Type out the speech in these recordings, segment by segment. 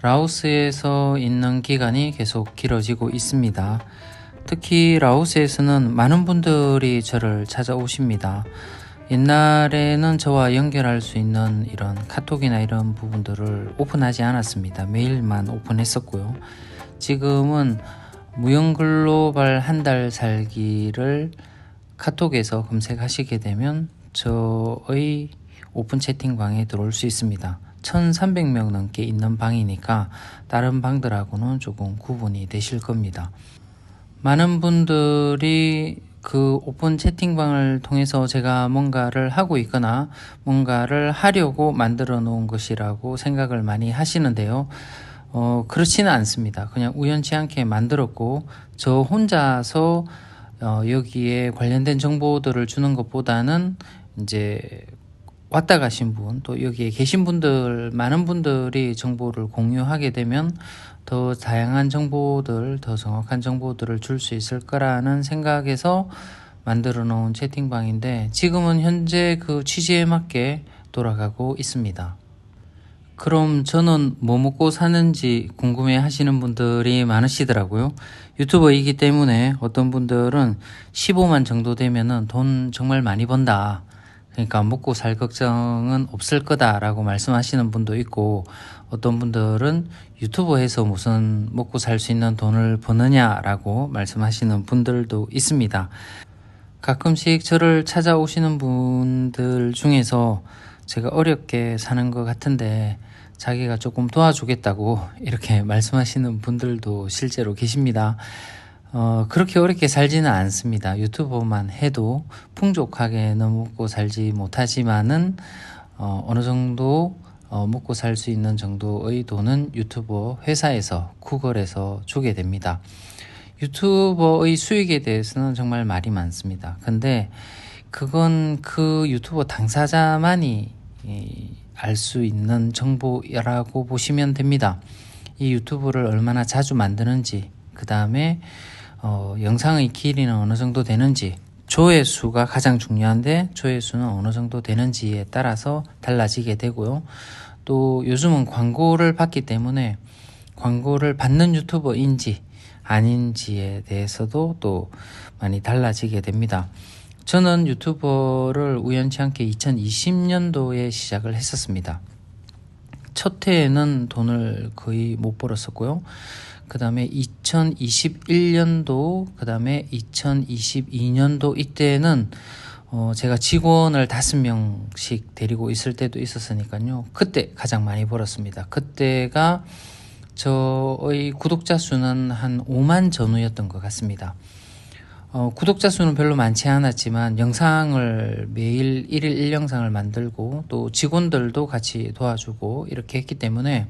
라오스에서 있는 기간이 계속 길어지고 있습니다. 특히 라오스에서는 많은 분들이 저를 찾아오십니다. 옛날에는 저와 연결할 수 있는 이런 카톡이나 이런 부분들을 오픈하지 않았습니다. 메일만 오픈했었고요. 지금은 무형글로벌 한 달 살기를 카톡에서 검색하시게 되면 저의 오픈 채팅방에 들어올 수 있습니다. 1300명 넘게 있는 방이니까 다른 방들하고는 조금 구분이 되실 겁니다. 많은 분들이 그 오픈 채팅방을 통해서 제가 뭔가를 하고 있거나 뭔가를 하려고 만들어 놓은 것이라고 생각을 많이 하시는데요. 그렇지는 않습니다. 그냥 우연치 않게 만들었고 저 혼자서 여기에 관련된 정보들을 주는 것보다는 이제 왔다 가신 분, 또 여기에 계신 분들, 많은 분들이 정보를 공유하게 되면 더 다양한 정보들, 더 정확한 정보들을 줄 수 있을 거라는 생각에서 만들어 놓은 채팅방인데 지금은 현재 그 취지에 맞게 돌아가고 있습니다. 그럼 저는 뭐 먹고 사는지 궁금해 하시는 분들이 많으시더라고요. 유튜버이기 때문에 어떤 분들은 15만 정도 되면은 돈 정말 많이 번다. 그러니까 먹고 살 걱정은 없을 거다라고 말씀하시는 분도 있고, 어떤 분들은 유튜버에서 무슨 먹고 살 수 있는 돈을 버느냐라고 말씀하시는 분들도 있습니다. 가끔씩 저를 찾아오시는 분들 중에서 제가 어렵게 사는 것 같은데 자기가 조금 도와주겠다고 이렇게 말씀하시는 분들도 실제로 계십니다. 그렇게 어렵게 살지는 않습니다. 유튜버만 해도 풍족하게는 먹고 살지 못하지만은 어느 정도 먹고 살 수 있는 정도의 돈은 유튜버 회사에서 구걸해서 주게 됩니다. 유튜버의 수익에 대해서는 정말 말이 많습니다. 근데 그건 그 유튜버 당사자만이 알 수 있는 정보라고 보시면 됩니다. 이 유튜브를 얼마나 자주 만드는지, 그 다음에 영상의 길이는 어느 정도 되는지, 조회수가 가장 중요한데 조회수는 어느 정도 되는지에 따라서 달라지게 되고요. 또 요즘은 광고를 받기 때문에 광고를 받는 유튜버인지 아닌지에 대해서도 또 많이 달라지게 됩니다. 저는 유튜버를 우연치 않게 2020년도에 시작을 했었습니다. 첫 해에는 돈을 거의 못 벌었었고요. 그 다음에 2021년도, 그 다음에 2022년도 이때는 제가 직원을 5명씩 데리고 있을 때도 있었으니까요. 그때 가장 많이 벌었습니다. 그때가 저의 구독자 수는 한 5만 전후였던 것 같습니다. 구독자 수는 별로 많지 않았지만 영상을 매일 1일 1영상을 만들고 또 직원들도 같이 도와주고 이렇게 했기 때문에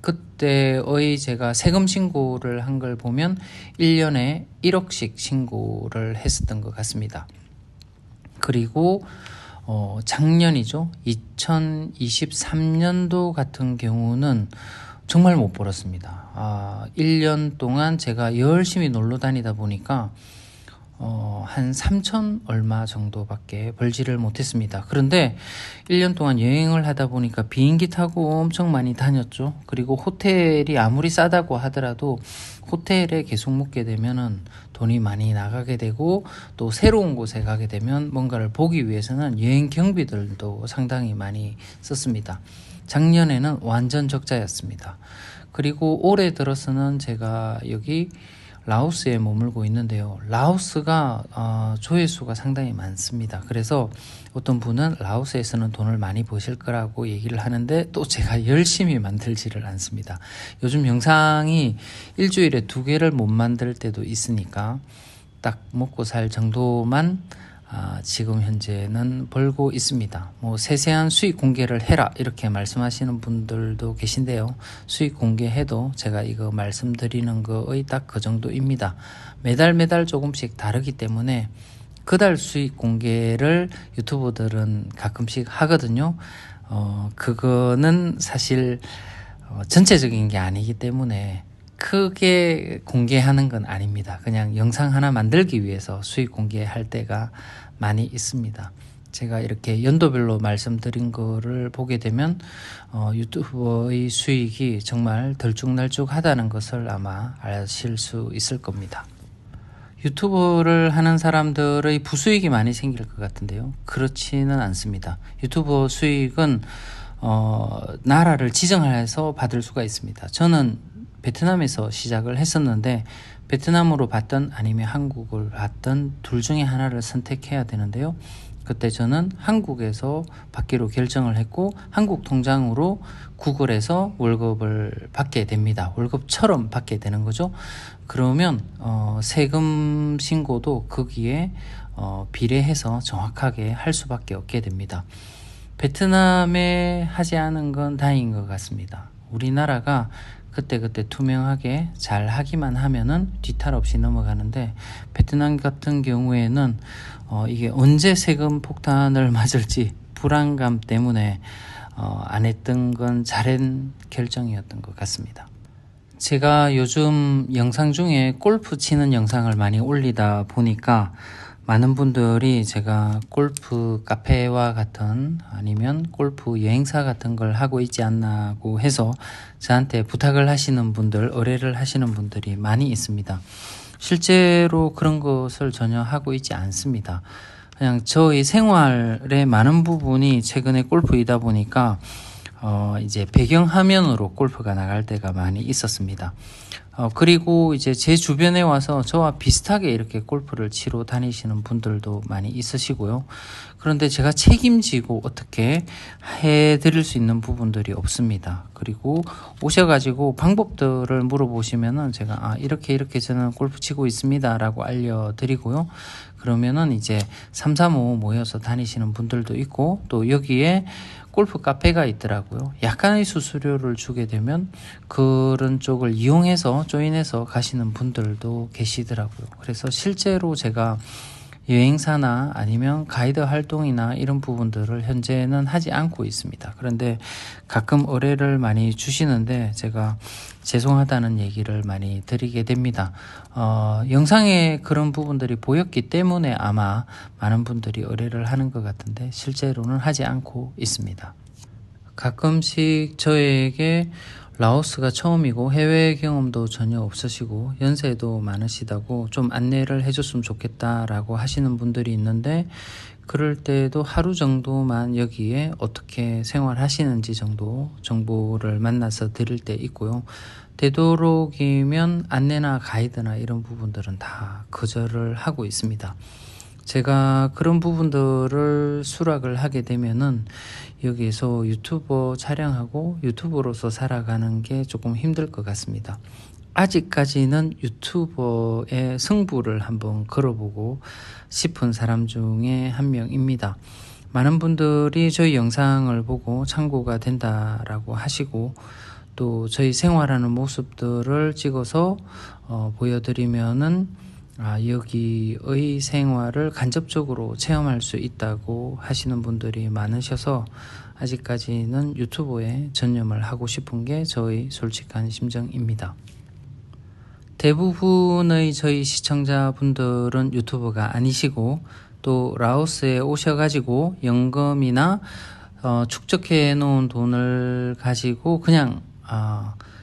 그때의 제가 세금 신고를 한 걸 보면 1년에 1억씩 신고를 했었던 것 같습니다. 그리고 작년이죠. 2023년도 같은 경우는 정말 못 벌었습니다. 1년 동안 제가 열심히 놀러 다니다 보니까 한 3천 얼마 정도밖에 벌지를 못했습니다. 그런데 1년 동안 여행을 하다 보니까 비행기 타고 엄청 많이 다녔죠. 그리고 호텔이 아무리 싸다고 하더라도 호텔에 계속 묵게 되면은 돈이 많이 나가게 되고, 또 새로운 곳에 가게 되면 뭔가를 보기 위해서는 여행 경비들도 상당히 많이 썼습니다. 작년에는 완전 적자였습니다. 그리고 올해 들어서는 제가 여기 라오스에 머물고 있는데요. 라오스가 조회수가 상당히 많습니다. 그래서 어떤 분은 라오스에서는 돈을 많이 버실 거라고 얘기를 하는데 또 제가 열심히 만들지를 않습니다. 요즘 영상이 일주일에 2개를 못 만들 때도 있으니까 딱 먹고 살 정도만 지금 현재는 벌고 있습니다. 뭐 세세한 수익 공개를 해라 이렇게 말씀하시는 분들도 계신데요. 수익 공개해도 제가 이거 말씀드리는 거의 딱 그 정도입니다. 매달 조금씩 다르기 때문에 그달 수익 공개를 유튜버들은 가끔씩 하거든요. 그거는 사실 전체적인 게 아니기 때문에 크게 공개하는 건 아닙니다. 그냥 영상 하나 만들기 위해서 수익 공개할 때가 많이 있습니다. 제가 이렇게 연도별로 말씀드린 거를 보게 되면 유튜버의 수익이 정말 들쭉날쭉하다는 것을 아마 아실 수 있을 겁니다. 유튜버를 하는 사람들의 부수익이 많이 생길 것 같은데요. 그렇지는 않습니다. 유튜버 수익은 나라를 지정해서 받을 수가 있습니다. 저는 베트남에서 시작을 했었는데 베트남으로 받든 아니면 한국을 받든 둘 중에 하나를 선택해야 되는데요. 그때 저는 한국에서 받기로 결정을 했고 한국 통장으로 구글에서 월급을 받게 됩니다. 월급처럼 받게 되는 거죠. 그러면 세금 신고도 거기에 비례해서 정확하게 할 수밖에 없게 됩니다. 베트남에 하지 않은 건 다행인 것 같습니다. 우리나라가 그때그때 투명하게 잘 하기만 하면은 뒤탈 없이 넘어가는데 베트남 같은 경우에는 이게 언제 세금 폭탄을 맞을지 불안감 때문에 안 했던 건 잘한 결정이었던 것 같습니다. 제가 요즘 영상 중에 골프 치는 영상을 많이 올리다 보니까 많은 분들이 제가 골프 카페와 같은 아니면 골프 여행사 같은 걸 하고 있지 않나고 해서 저한테 부탁을 하시는 분들, 의뢰를 하시는 분들이 많이 있습니다. 실제로 그런 것을 전혀 하고 있지 않습니다. 그냥 저의 생활의 많은 부분이 최근에 골프이다 보니까 이제 배경화면으로 골프가 나갈 때가 많이 있었습니다. 그리고 이제 제 주변에 와서 저와 비슷하게 이렇게 골프를 치러 다니시는 분들도 많이 있으시고요. 그런데 제가 책임지고 어떻게 해드릴 수 있는 부분들이 없습니다. 그리고 오셔가지고 방법들을 물어보시면은 제가 이렇게 저는 골프 치고 있습니다 라고 알려드리고요. 그러면은 이제 3, 4, 5 모여서 다니시는 분들도 있고 또 여기에 골프 카페가 있더라고요. 약간의 수수료를 주게 되면 그런 쪽을 이용해서 조인해서 가시는 분들도 계시더라고요. 그래서 실제로 제가 여행사나 아니면 가이드 활동이나 이런 부분들을 현재는 하지 않고 있습니다. 그런데 가끔 의뢰를 많이 주시는데 제가 죄송하다는 얘기를 많이 드리게 됩니다. 영상에 그런 부분들이 보였기 때문에 아마 많은 분들이 의뢰를 하는 것 같은데 실제로는 하지 않고 있습니다. 가끔씩 저에게 라오스가 처음이고 해외 경험도 전혀 없으시고 연세도 많으시다고 좀 안내를 해줬으면 좋겠다라고 하시는 분들이 있는데 그럴 때도 하루 정도만 여기에 어떻게 생활하시는지 정도 정보를 만나서 드릴 때 있고요. 되도록이면 안내나 가이드나 이런 부분들은 다 거절을 하고 있습니다. 제가 그런 부분들을 수락을 하게 되면은 여기에서 유튜버 촬영하고 유튜버로서 살아가는 게 조금 힘들 것 같습니다. 아직까지는 유튜버의 승부를 한번 걸어보고 싶은 사람 중에 한 명입니다. 많은 분들이 저희 영상을 보고 참고가 된다라고 하시고 또 저희 생활하는 모습들을 찍어서 보여드리면은 여기의 생활을 간접적으로 체험할 수 있다고 하시는 분들이 많으셔서 아직까지는 유튜브에 전념을 하고 싶은 게 저의 솔직한 심정입니다. 대부분의 저희 시청자분들은 유튜버가 아니시고 또 라오스에 오셔가지고 연금이나 축적해 놓은 돈을 가지고 그냥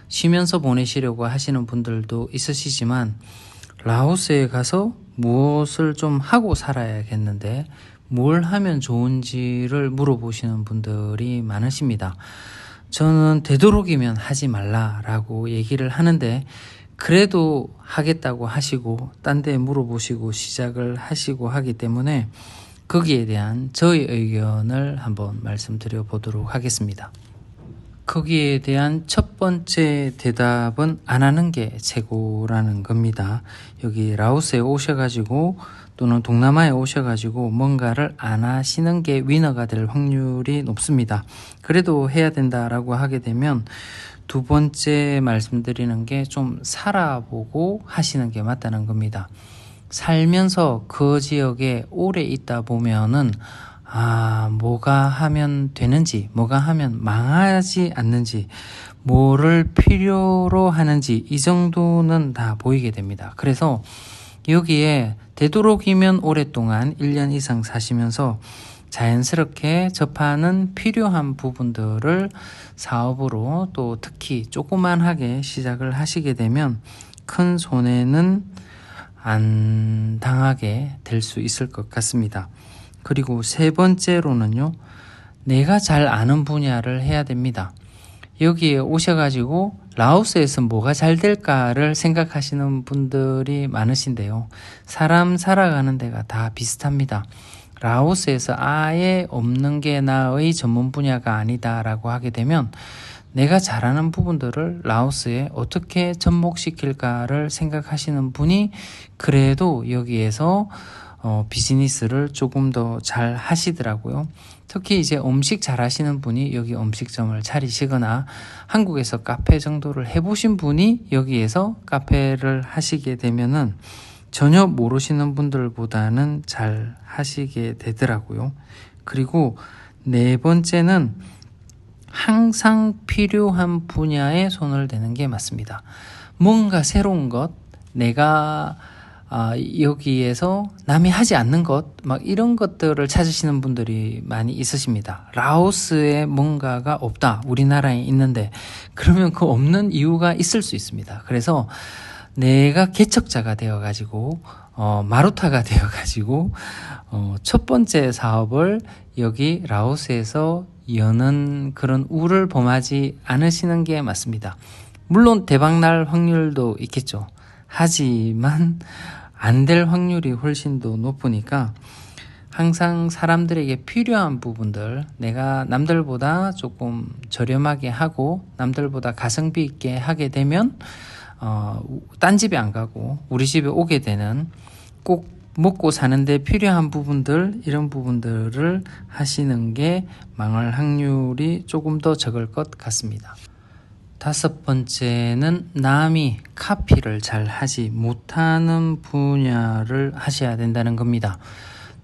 쉬면서 보내시려고 하시는 분들도 있으시지만 라오스에 가서 무엇을 좀 하고 살아야겠는데 뭘 하면 좋은지를 물어보시는 분들이 많으십니다. 저는 되도록이면 하지 말라라고 얘기를 하는데 그래도 하겠다고 하시고 딴 데 물어보시고 시작을 하시고 하기 때문에 거기에 대한 저의 의견을 한번 말씀드려 보도록 하겠습니다. 거기에 대한 첫 번째 대답은 안 하는 게 최고라는 겁니다. 여기 라오스에 오셔가지고 또는 동남아에 오셔가지고 뭔가를 안 하시는 게 위너가 될 확률이 높습니다. 그래도 해야 된다라고 하게 되면 두 번째 말씀드리는 게 좀 살아보고 하시는 게 맞다는 겁니다. 살면서 그 지역에 오래 있다 보면은 뭐가 하면 되는지, 뭐가 하면 망하지 않는지, 뭐를 필요로 하는지 이 정도는 다 보이게 됩니다. 그래서 여기에 되도록이면 오랫동안 1년 이상 사시면서 자연스럽게 접하는 필요한 부분들을 사업으로 또 특히 조그만하게 시작을 하시게 되면 큰 손해는 안 당하게 될 수 있을 것 같습니다. 그리고 세 번째로는요, 내가 잘 아는 분야를 해야 됩니다. 여기에 오셔가지고 라오스에서 뭐가 잘 될까를 생각하시는 분들이 많으신데요. 사람 살아가는 데가 다 비슷합니다. 라오스에서 아예 없는 게 나의 전문 분야가 아니다라고 하게 되면 내가 잘하는 부분들을 라오스에 어떻게 접목시킬까를 생각하시는 분이 그래도 여기에서 비즈니스를 조금 더 잘 하시더라고요. 특히 이제 음식 잘 하시는 분이 여기 음식점을 차리시거나 한국에서 카페 정도를 해보신 분이 여기에서 카페를 하시게 되면은 전혀 모르시는 분들보다는 잘 하시게 되더라고요. 그리고 네 번째는 항상 필요한 분야에 손을 대는 게 맞습니다. 뭔가 새로운 것, 내가 여기에서 남이 하지 않는 것, 막 이런 것들을 찾으시는 분들이 많이 있으십니다. 라오스에 뭔가가 없다, 우리나라에 있는데, 그러면 그 없는 이유가 있을 수 있습니다. 그래서 내가 개척자가 되어가지고 마루타가 되어가지고 첫 번째 사업을 여기 라오스에서 여는 그런 우를 범하지 않으시는 게 맞습니다. 물론 대박날 확률도 있겠죠. 하지만 안 될 확률이 훨씬 더 높으니까 항상 사람들에게 필요한 부분들, 내가 남들보다 조금 저렴하게 하고 남들보다 가성비 있게 하게 되면 딴 집에 안 가고 우리 집에 오게 되는, 꼭 먹고 사는데 필요한 부분들, 이런 부분들을 하시는 게 망할 확률이 조금 더 적을 것 같습니다. 다섯 번째는 남이 카피를 잘 하지 못하는 분야를 하셔야 된다는 겁니다.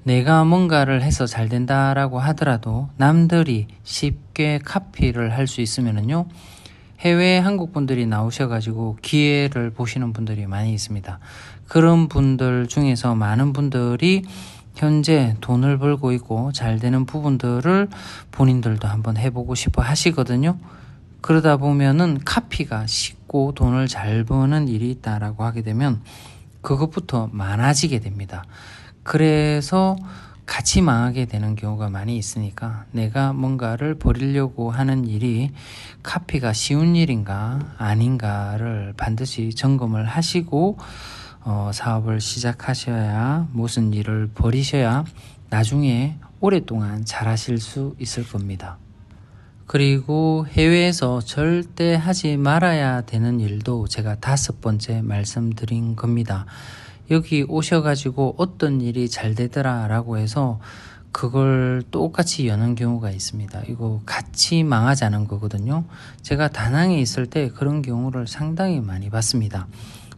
내가 뭔가를 해서 잘 된다라고 하더라도 남들이 쉽게 카피를 할 수 있으면은요, 해외 한국 분들이 나오셔가지고 기회를 보시는 분들이 많이 있습니다. 그런 분들 중에서 많은 분들이 현재 돈을 벌고 있고 잘 되는 부분들을 본인들도 한번 해보고 싶어 하시거든요. 그러다 보면은 카피가 쉽고 돈을 잘 버는 일이 있다라고 하게 되면 그것부터 많아지게 됩니다. 그래서 같이 망하게 되는 경우가 많이 있으니까 내가 뭔가를 버리려고 하는 일이 카피가 쉬운 일인가 아닌가를 반드시 점검을 하시고 사업을 시작하셔야, 무슨 일을 버리셔야 나중에 오랫동안 잘 하실 수 있을 겁니다. 그리고 해외에서 절대 하지 말아야 되는 일도 제가 다섯 번째 말씀드린 겁니다. 여기 오셔가지고 어떤 일이 잘 되더라 라고 해서 그걸 똑같이 여는 경우가 있습니다. 이거 같이 망하자는 거거든요. 제가 다낭에 있을 때 그런 경우를 상당히 많이 봤습니다.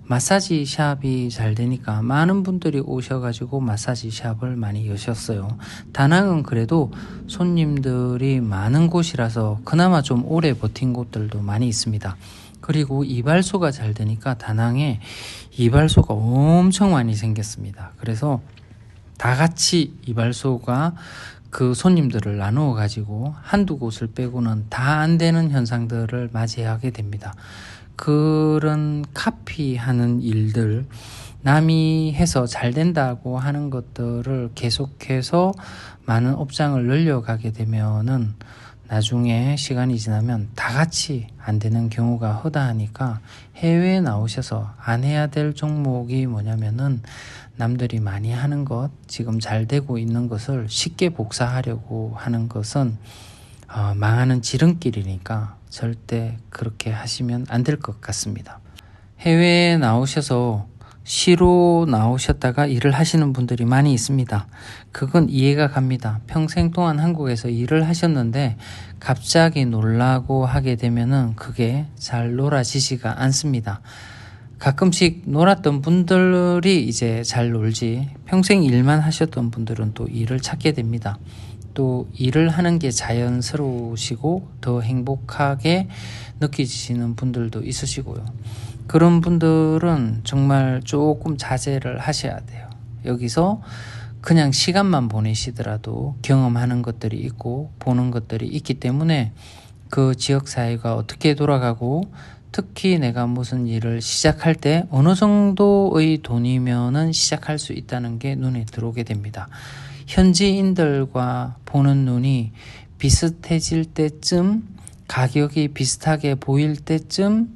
마사지 샵이 잘 되니까 많은 분들이 오셔가지고 마사지 샵을 많이 여셨어요. 다낭은 그래도 손님들이 많은 곳이라서 그나마 좀 오래 버틴 곳들도 많이 있습니다. 그리고 이발소가 잘 되니까 다낭에 이발소가 엄청 많이 생겼습니다. 그래서 다 같이 이발소가 그 손님들을 나누어 가지고 한두 곳을 빼고는 다 안 되는 현상들을 맞이하게 됩니다. 그런 카피하는 일들, 남이 해서 잘 된다고 하는 것들을 계속해서 많은 업장을 늘려가게 되면은 나중에 시간이 지나면 다 같이 안 되는 경우가 허다하니까 해외에 나오셔서 안 해야 될 종목이 뭐냐면은 남들이 많이 하는 것, 지금 잘 되고 있는 것을 쉽게 복사하려고 하는 것은 망하는 지름길이니까 절대 그렇게 하시면 안 될 것 같습니다. 해외에 나오셔서 시로 나오셨다가 일을 하시는 분들이 많이 있습니다. 그건 이해가 갑니다. 평생 동안 한국에서 일을 하셨는데 갑자기 놀라고 하게 되면은 그게 잘 놀아지지가 않습니다. 가끔씩 놀았던 분들이 이제 잘 놀지, 평생 일만 하셨던 분들은 또 일을 찾게 됩니다. 또 일을 하는 게 자연스러우시고 더 행복하게 느끼시는 분들도 있으시고요. 그런 분들은 정말 조금 자제를 하셔야 돼요. 여기서 그냥 시간만 보내시더라도 경험하는 것들이 있고 보는 것들이 있기 때문에 그 지역 사회가 어떻게 돌아가고 특히 내가 무슨 일을 시작할 때 어느 정도의 돈이면은 시작할 수 있다는 게 눈에 들어오게 됩니다. 현지인들과 보는 눈이 비슷해질 때쯤, 가격이 비슷하게 보일 때쯤,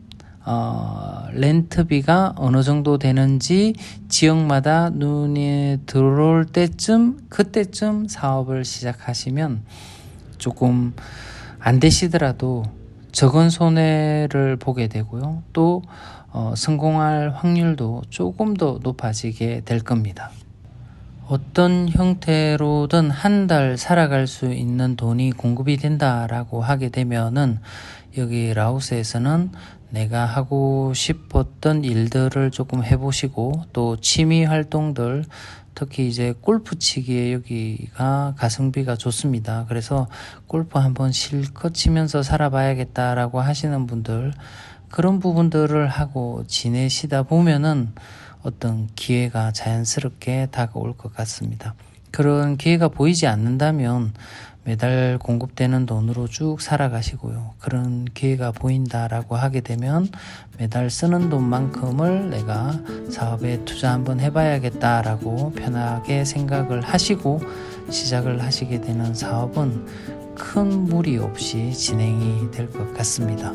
렌트비가 어느 정도 되는지 지역마다 눈에 들어올 때쯤, 그때쯤 사업을 시작하시면 조금 안 되시더라도 적은 손해를 보게 되고요. 또 성공할 확률도 조금 더 높아지게 될 겁니다. 어떤 형태로든 한 달 살아갈 수 있는 돈이 공급이 된다라고 하게 되면은 여기 라오스에서는 내가 하고 싶었던 일들을 조금 해보시고 또 취미 활동들, 특히 이제 골프 치기에 여기가 가성비가 좋습니다. 그래서 골프 한번 실컷 치면서 살아봐야겠다라고 하시는 분들, 그런 부분들을 하고 지내시다 보면은 어떤 기회가 자연스럽게 다가올 것 같습니다. 그런 기회가 보이지 않는다면 매달 공급되는 돈으로 쭉 살아가시고요. 그런 기회가 보인다라고 하게 되면 매달 쓰는 돈만큼을 내가 사업에 투자 한번 해봐야겠다라고 편하게 생각을 하시고 시작을 하시게 되는 사업은 큰 무리 없이 진행이 될 것 같습니다.